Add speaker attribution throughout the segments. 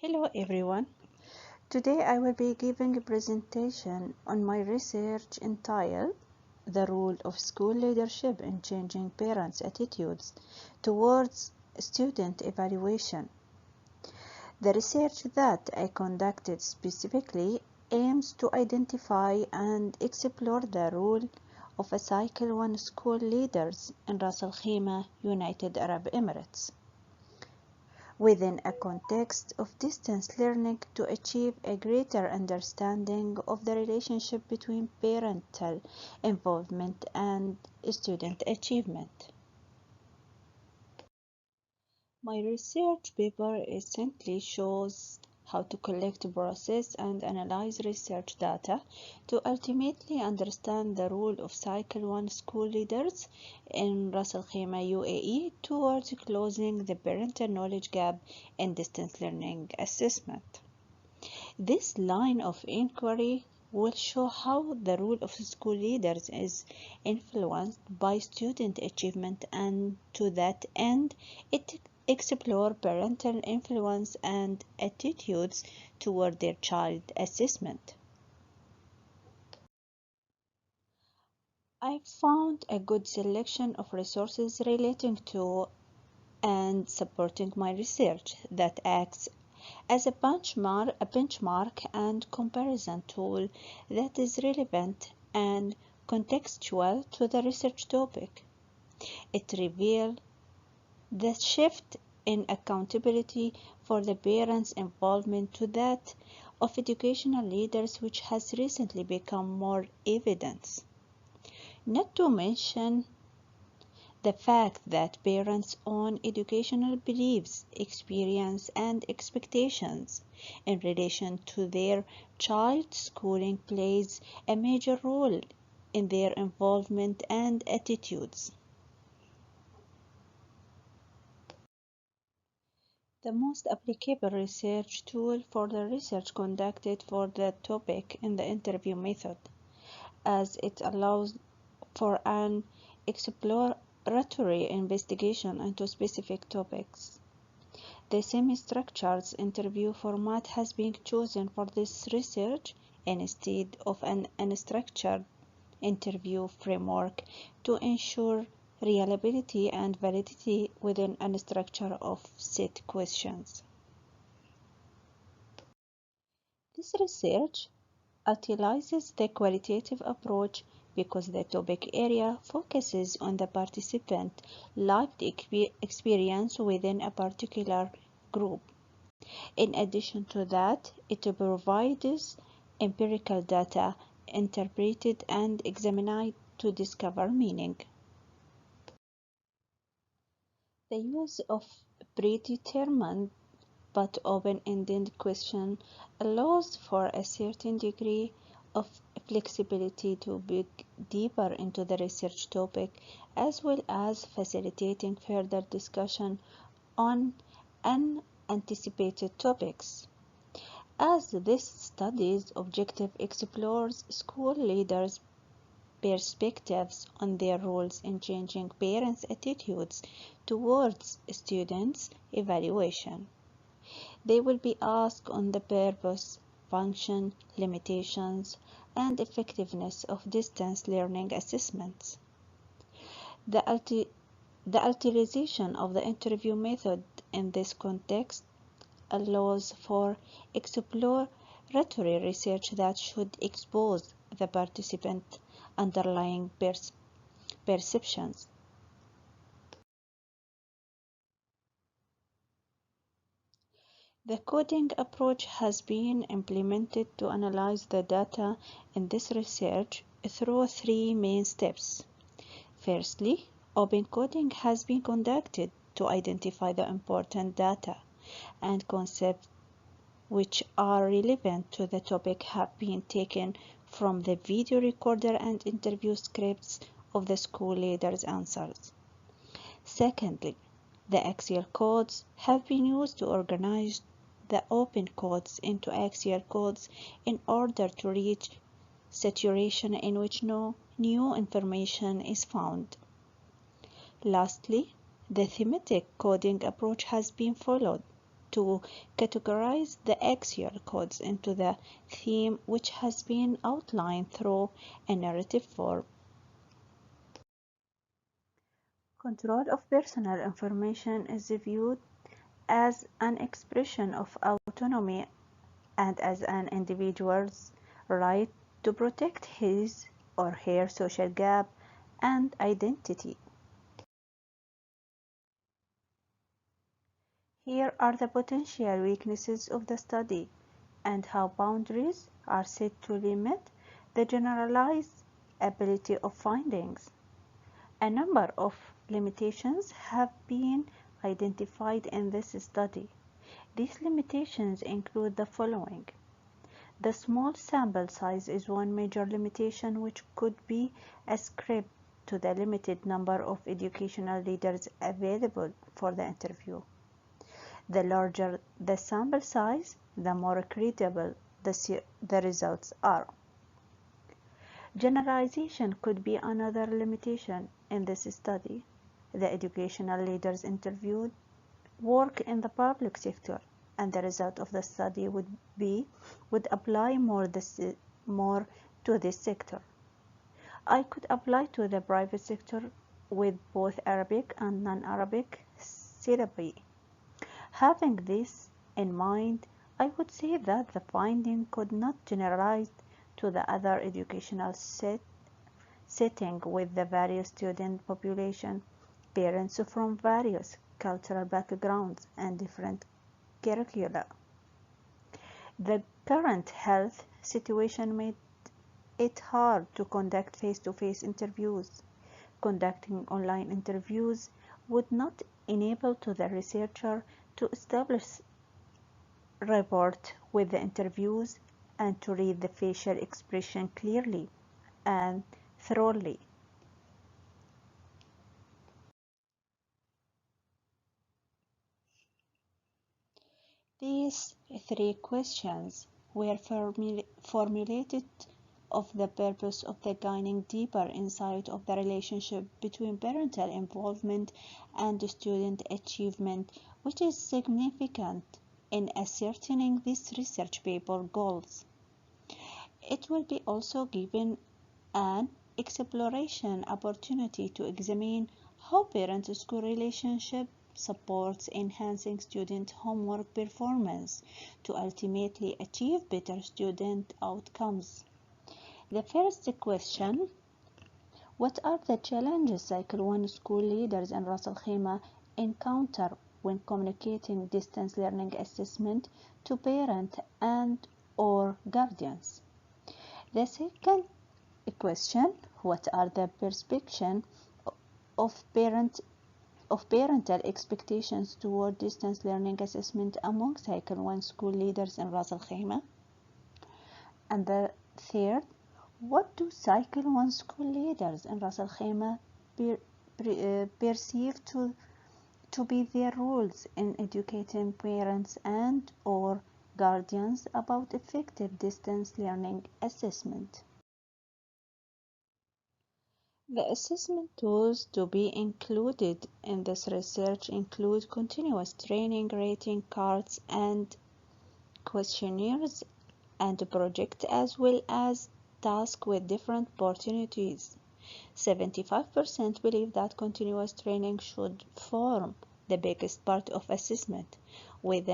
Speaker 1: Hello everyone. Today I will be giving a presentation on my research entitled The Role of School Leadership in Changing Parents' Attitudes Towards Student Evaluation. The research that I conducted specifically aims to identify and explore the role of a Cycle 1 school leaders in Ras Al Khaimah, United Arab Emirates, within a context of distance learning to achieve a greater understanding of the relationship between parental involvement and student achievement. My research paper essentially shows how to collect, process, and analyze research data to ultimately understand the role of Cycle 1 school leaders in Ras Al Khaimah, UAE, towards closing the parental knowledge gap in distance learning assessment. This line of inquiry will show how the role of school leaders is influenced by student achievement, and to that end, it explore parental influence and attitudes toward their child assessment. I found a good selection of resources relating to and supporting my research that acts as a benchmark and comparison tool that is relevant and contextual to the research topic. It revealed the shift in accountability for the parents' involvement to that of educational leaders, which has recently become more evident. Not to mention the fact that parents' own educational beliefs, experience, and expectations in relation to their child's schooling plays a major role in their involvement and attitudes. The most applicable research tool for the research conducted for the topic in the interview method, as it allows for an exploratory investigation into specific topics. The semi-structured interview format has been chosen for this research instead of an unstructured interview framework to ensure reliability and validity within a structure of set questions. This research utilizes the qualitative approach because the topic area focuses on the participant lived experience within a particular group. In addition to that, it provides empirical data interpreted and examined to discover meaning. The use of predetermined but open-ended question allows for a certain degree of flexibility to dig deeper into the research topic, as well as facilitating further discussion on unanticipated topics. As this study's objective explores school leaders' perspectives on their roles in changing parents' attitudes towards students' evaluation. They will be asked on the purpose, function, limitations, and effectiveness of distance learning assessments. The utilization of the interview method in this context allows for exploratory research that should expose the participant underlying perceptions. The coding approach has been implemented to analyze the data in this research through three main steps. Firstly, open coding has been conducted to identify the important data and concepts which are relevant to the topic have been taken from the video recorder and interview scripts of the school leaders' answers. Secondly, the axial codes have been used to organize the open codes into axial codes in order to reach saturation in which no new information is found. Lastly, the thematic coding approach has been followed to categorize the axial codes into the theme which has been outlined through a narrative form. Control of personal information is viewed as an expression of autonomy and as an individual's right to protect his or her social gap and identity. Here are the potential weaknesses of the study and how boundaries are set to limit the generalized ability of findings. A number of limitations have been identified in this study. These limitations include the following. The small sample size is one major limitation which could be ascribed to the limited number of educational leaders available for the interview. The larger the sample size, the more credible the results are. Generalization could be another limitation in this study. The educational leaders interviewed work in the public sector, and the result of the study would apply more to this sector. I could apply to the private sector with both Arabic and non-Arabic syllabi. Having this in mind, I would say that the finding could not generalize to the other educational setting with the various student population, parents from various cultural backgrounds and different curricula. The current health situation made it hard to conduct face-to-face interviews. Conducting online interviews would not enable to the researcher to establish rapport with the interviews and to read the facial expression clearly and thoroughly. These three questions were formulated of the purpose of the gaining deeper insight of the relationship between parental involvement and student achievement, which is significant in ascertaining these research paper goals. It will be also given an exploration opportunity to examine how parent-school relationship supports enhancing student homework performance to ultimately achieve better student outcomes. The first question: what are the challenges Cycle 1 school leaders in Ras Al Khaimah encounter when communicating distance learning assessment to parents and or guardians? The second question: what are the perceptions of parental expectations toward distance learning assessment among Cycle 1 school leaders in Ras Al Khaimah? And the third: what do Cycle 1 school leaders in Ras Al Khaimah perceive to be their roles in educating parents and or guardians about effective distance learning assessment? The assessment tools to be included in this research include continuous training, rating cards, and questionnaires and projects, as well as tasks with different opportunities. 75% believe that continuous training should form the biggest part of assessment, with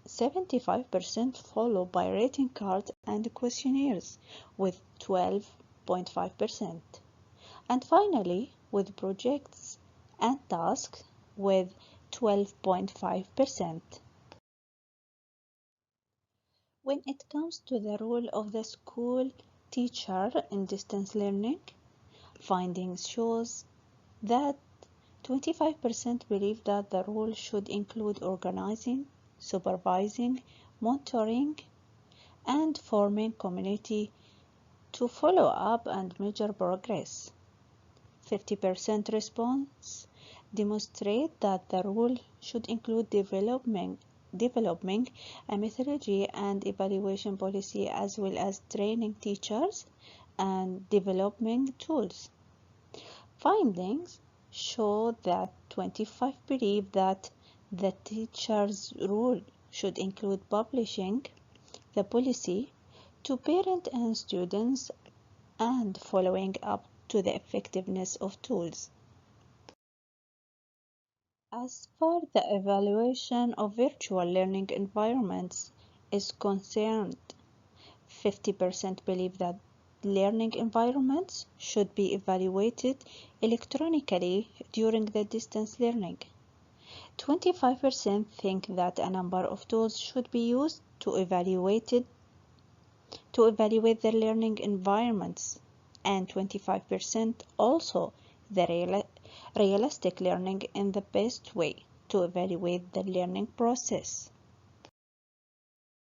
Speaker 1: 75% followed by rating cards and questionnaires with 12.5%. And finally, with projects and tasks with 12.5%. When it comes to the role of the school teacher in distance learning, findings shows that 25% believe that the role should include organizing, supervising, monitoring, and forming community to follow up and measure progress. 50% response demonstrate that the role should include developing a methodology and evaluation policy, as well as training teachers and developing tools. Findings show that 25 believe that The teacher's role should include publishing the policy to parents and students and following up to the effectiveness of tools. As far the evaluation of virtual learning environments is concerned, 50% believe that learning environments should be evaluated electronically during the distance learning. 25% think that a number of tools should be used to evaluate the learning environments, and 25% also the realistic learning in the best way to evaluate the learning process.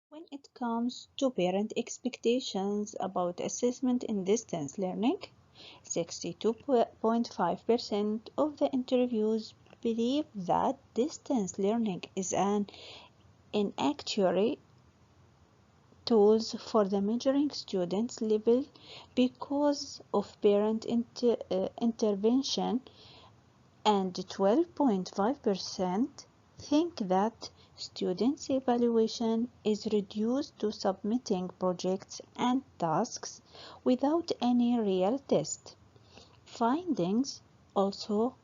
Speaker 1: When it comes to parent expectations about assessment in distance learning, 62.5% of the interviews believe that distance learning is an inaccurate tools for the measuring students' level because of parent intervention, and 12.5% think that students' evaluation is reduced to submitting projects and tasks without any real test. Findings also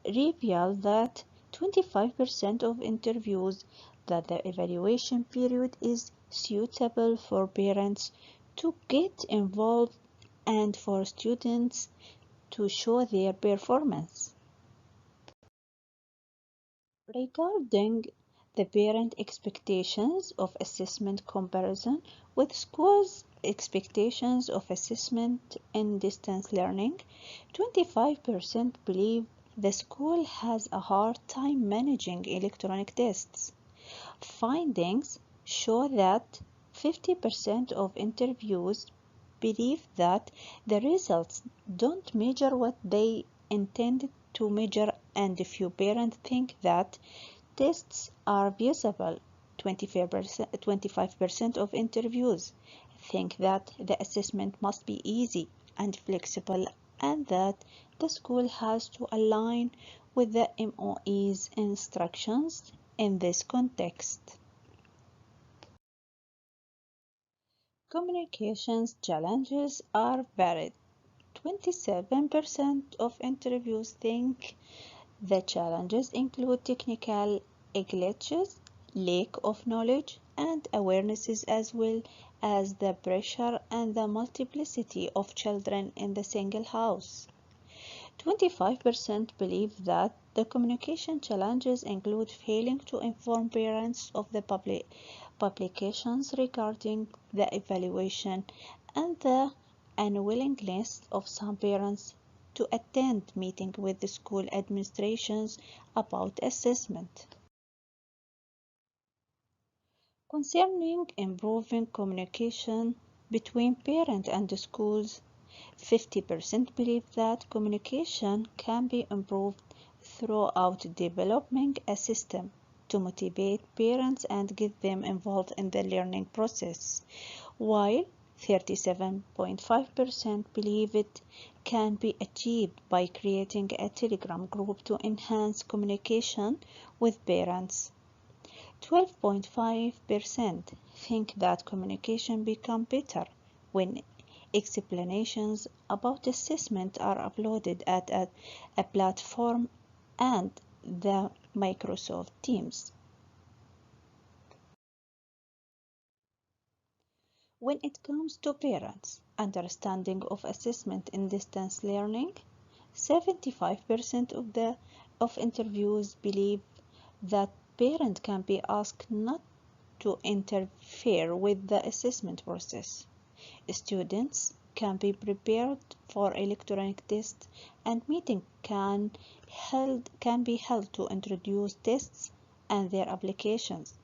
Speaker 1: reveal that 25% of interviews that the evaluation period is suitable for parents to get involved and for students to show their performance. Regarding the parent expectations of assessment comparison with schools' expectations of assessment in distance learning, 25% believe the school has a hard time managing electronic tests. Findings show that 50% of interviews believe that the results don't measure what they intended to measure, and few parents think that tests are visible. 25% of interviews think that the assessment must be easy and flexible, and that the school has to align with the MOE's instructions in this context. Communications challenges are varied. 27% of interviews think the challenges include technical glitches, lack of knowledge and awarenesses, as well as the pressure and the multiplicity of children in the single house. 25% believe that the communication challenges include failing to inform parents of the publications regarding the evaluation and the unwillingness of some parents to attend meetings with the school administrations about assessment. Concerning improving communication between parents and the schools, 50% believe that communication can be improved throughout developing a system to motivate parents and get them involved in the learning process, while 37.5% believe it can be achieved by creating a Telegram group to enhance communication with parents. 12.5% think that communication becomes better when explanations about assessment are uploaded at a platform and the Microsoft Teams. When it comes to parents' understanding of assessment in distance learning, 75% of interviews believe that parents can be asked not to interfere with the assessment process. Students can be prepared for electronic tests, and meetings can be held to introduce tests and their applications.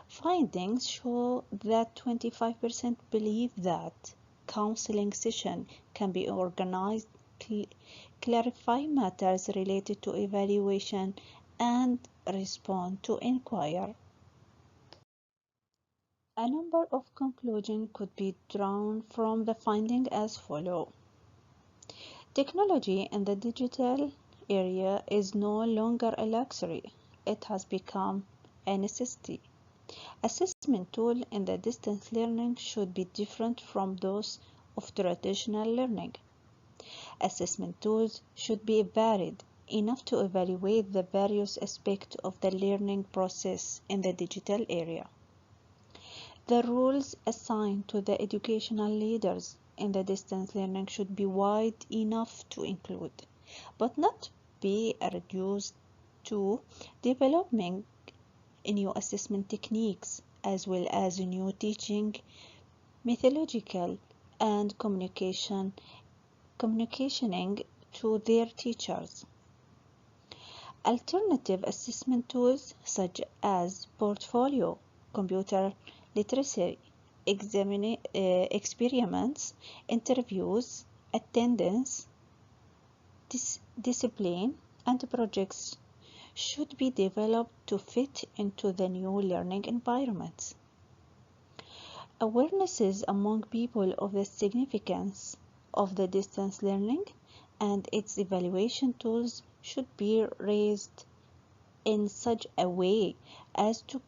Speaker 1: Findings show that 25% believe that counseling sessions can be organized, clarify matters related to evaluation, and respond to inquiry. A number of conclusions could be drawn from the finding as follows. Technology in the digital area is no longer a luxury. it has become a necessity. Assessment tools in the distance learning should be different from those of traditional learning. Assessment tools should be varied enough to evaluate the various aspects of the learning process in the digital area. The roles assigned to the educational leaders in the distance learning should be wide enough to include, but not be reduced to, developing new assessment techniques as well as new teaching methodological and communicating to their teachers. Alternative assessment tools such as portfolio, computer literacy, experiments, interviews, attendance, discipline, and projects should be developed to fit into the new learning environments. Awarenesses among people of the significance of the distance learning and its evaluation tools should be raised in such a way as to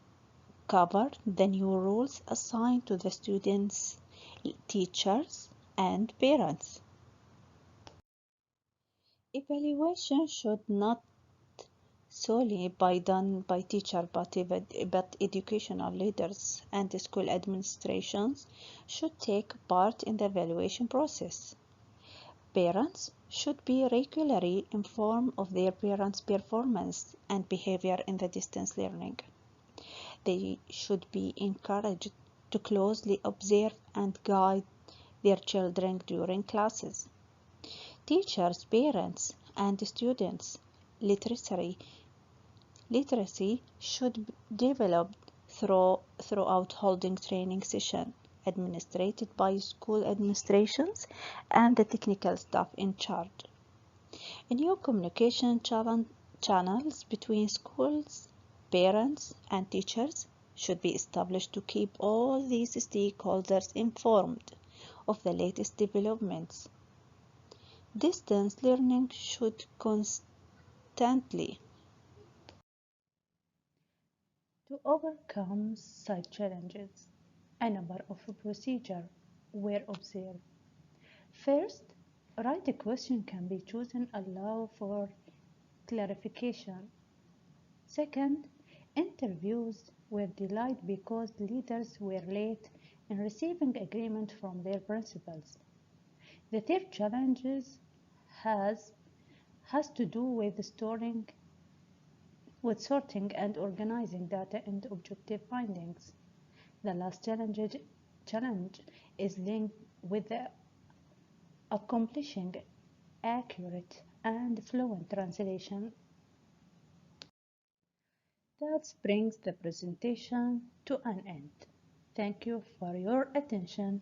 Speaker 1: cover the new rules assigned to the students, teachers, and parents. Evaluation should not solely be done by teachers, but educational leaders and school administrations should take part in the evaluation process. Parents should be regularly informed of their parents' performance and behavior in the distance learning. They should be encouraged to closely observe and guide their children during classes. Teachers, parents, and students' literacy should be developed throughout holding training sessions administered by school administrations and the technical staff in charge. New communication channels between schools, parents, and teachers should be established to keep all these stakeholders informed of the latest developments. Distance learning should constantly. To overcome such challenges, a number of procedures were observed. First, right question can be chosen allow for clarification. Second, interviews were delayed because leaders were late in receiving agreement from their principals. The third challenge has to do with sorting and organizing data and objective findings. The last challenge is linked with the accomplishing accurate and fluent translation. That brings the presentation to an end. Thank you for your attention.